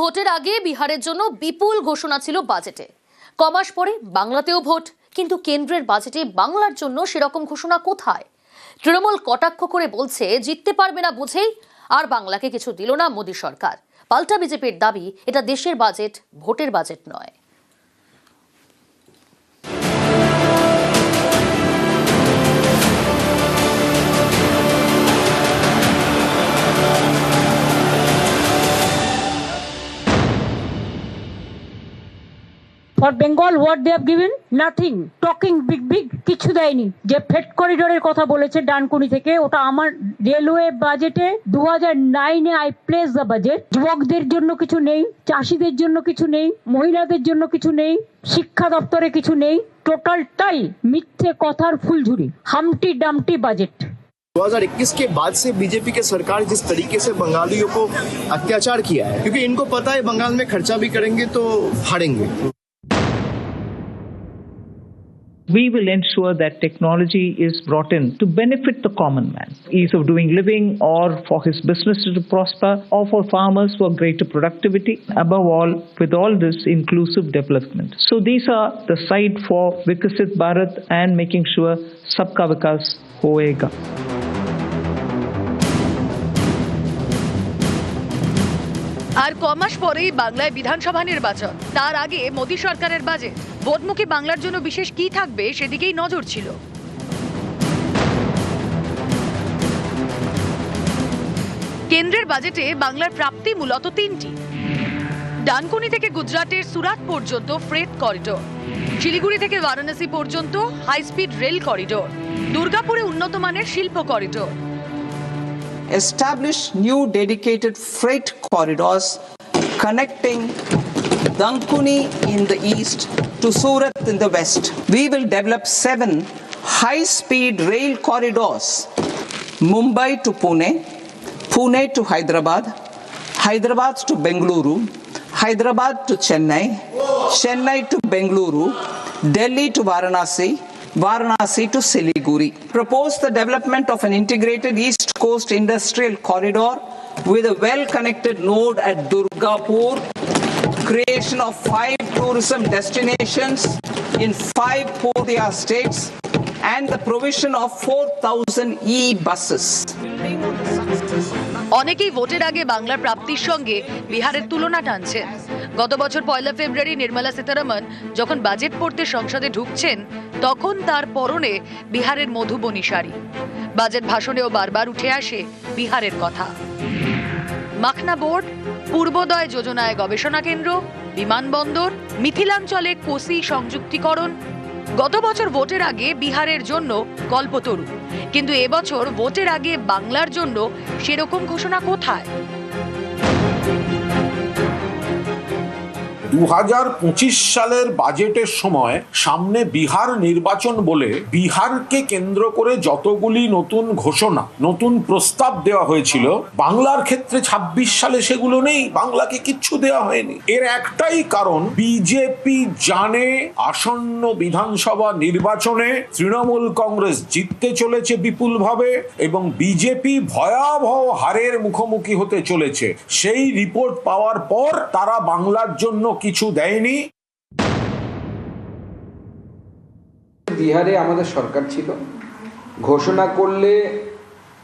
ভোটের আগে বিহারের জন্য বিপুল ঘোষণা ছিল বাজেটে। কমাস পরে বাংলাতেও ভোট, কিন্তু কেন্দ্রের বাজেটে বাংলার জন্য সেরকম ঘোষণা কোথায়? তৃণমূল কটাক্ষ করে বলছে জিততে পারবে না বুঝেই আর বাংলাকে কিছু দিল না মোদী সরকার। পাল্টা বিজেপির দাবি এটা দেশের বাজেট, ভোটের বাজেট নয়। For Bengal, what they have given? Nothing. Talking big কিছু দেয়নি। যে ফ্রেট করিডোরের কথা বলেছে ডানকুনি থেকে, ওটা আমার রেলওয়ে বাজেটে 2009-এ আই প্লেস দ্য বাজেট। যুবকদের জন্য কিছু নেই, চাষিদের জন্য কিছু নেই, মহিলাদের জন্য কিছু নেই, শিক্ষা দপ্তরে কিছু নেই। টোটালটাই মিথ্যে কথার ফুলঝুরি, হামটি ডামটি বাজেট। 2021 के बाद से बीजेपी के सरकार जिस तरीके से बंगालियों को अत्याचार किया है, क्योंकि इनको पता है बंगाल में खर्चा भी करेंगे तो हारेंगे। We will ensure that technology is brought in to benefit the common man, ease of doing living, or for his business to prosper, or for farmers for greater productivity. Above all, with all this, inclusive development. So these are the side for Vikasit Bharat and making sure Sabka Vikas hoega. আর কমাস পরেই বাংলায় বিধানসভা নির্বাচন, তার আগে মোদী সরকারের budget. ভোটমুখী বাংলার জন্য বিশেষ কি থাকবে সেদিকেই নজর ছিল। কেন্দ্রের বাজেটে বাংলার প্রাপ্তি মূলত তিনটি: ডানকুনি থেকে গুজরাটের সুরাট পর্যন্ত ফ্রেট করিডোর, শিলিগুড়ি থেকে বারাণসী পর্যন্ত হাই স্পিড রেল করিডোর, দুর্গাপুরে উন্নত মানের শিল্প corridor. Establish new dedicated freight corridors connecting Dankuni in the east to Surat in the west. We will develop 7 high-speed rail corridors: Mumbai to Pune, Pune to Hyderabad, Hyderabad to Bengaluru, Hyderabad to Chennai, Chennai to Bengaluru, Delhi to Varanasi, Varanasi to Siliguri. Propose the development of an integrated East Coast industrial corridor with a well-connected node at Durgapur, creation of 5 tourism destinations in 5 Podhya states, and the provision of 4,000 e-buses. অনেকেই ভোটের আগে বাংলার প্রাপ্তির সঙ্গে বিহারের তুলনা টানছেন। গত বছর 1 ফেব্রুয়ারি নির্মলা সীতারামন যখন বাজেট পড়তে সংসদে ঢুকছেন, তখন তার পরনে বিহারের মধুবনী শাড়ি। বাজেট ভাষণেও বারবার উঠে আসে বিহারের কথা। মাখনা বোর্ড, পূর্বোদয় যোজনায় গবেষণা কেন্দ্র, বিমানবন্দর, মিথিলাঞ্চলে কোসি সংযুক্তিকরণ। গত বছর ভোটের আগে বিহারের জন্য কল্পতরু, কিন্তু এবছর ভোটের আগে বাংলার জন্য সেরকম ঘোষণা কোথায়? 2025 সালের বাজেটের সময় সামনে বিহার নির্বাচন বলে বিহারকে কেন্দ্র করে যতগুলি নতুন ঘোষণা, নতুন প্রস্তাব দেওয়া হয়েছিল, বাংলার ক্ষেত্রে 26 সালে সেগুলো নেই, বাংলাকে কিচ্ছু দেওয়া হয়নি। এর একটাই কারণ, বিজেপি জানে আসন্ন বিধানসভা নির্বাচনে তৃণমূল কংগ্রেস জিততে চলেছে বিপুলভাবে এবং বিজেপি ভয়াবহ হারের মুখোমুখি হতে চলেছে। সেই রিপোর্ট পাওয়ার পর তারা বাংলার জন্য কিছু দেয়নি। বিহারে আমাদের সরকার ছিল, ঘোষণা করলে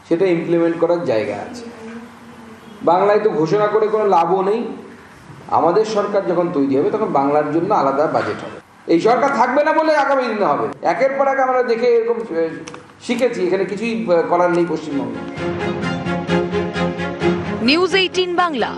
সেটা ইমপ্লিমেন্ট করার জায়গা আছে। বাংলায় তো ঘোষণা করে কোনো লাভও নেই। আমাদের সরকার যখন তৈরি হবে তখন বাংলার জন্য আলাদা বাজেট হবে। এই সরকার থাকবে না বলে আগামী দিনে হবে। একের পর এক আমরা দেখে এরকম শিখেছি, এখানে কিছুই করার নেই পশ্চিমবঙ্গে। নিউজ 18 বাংলা।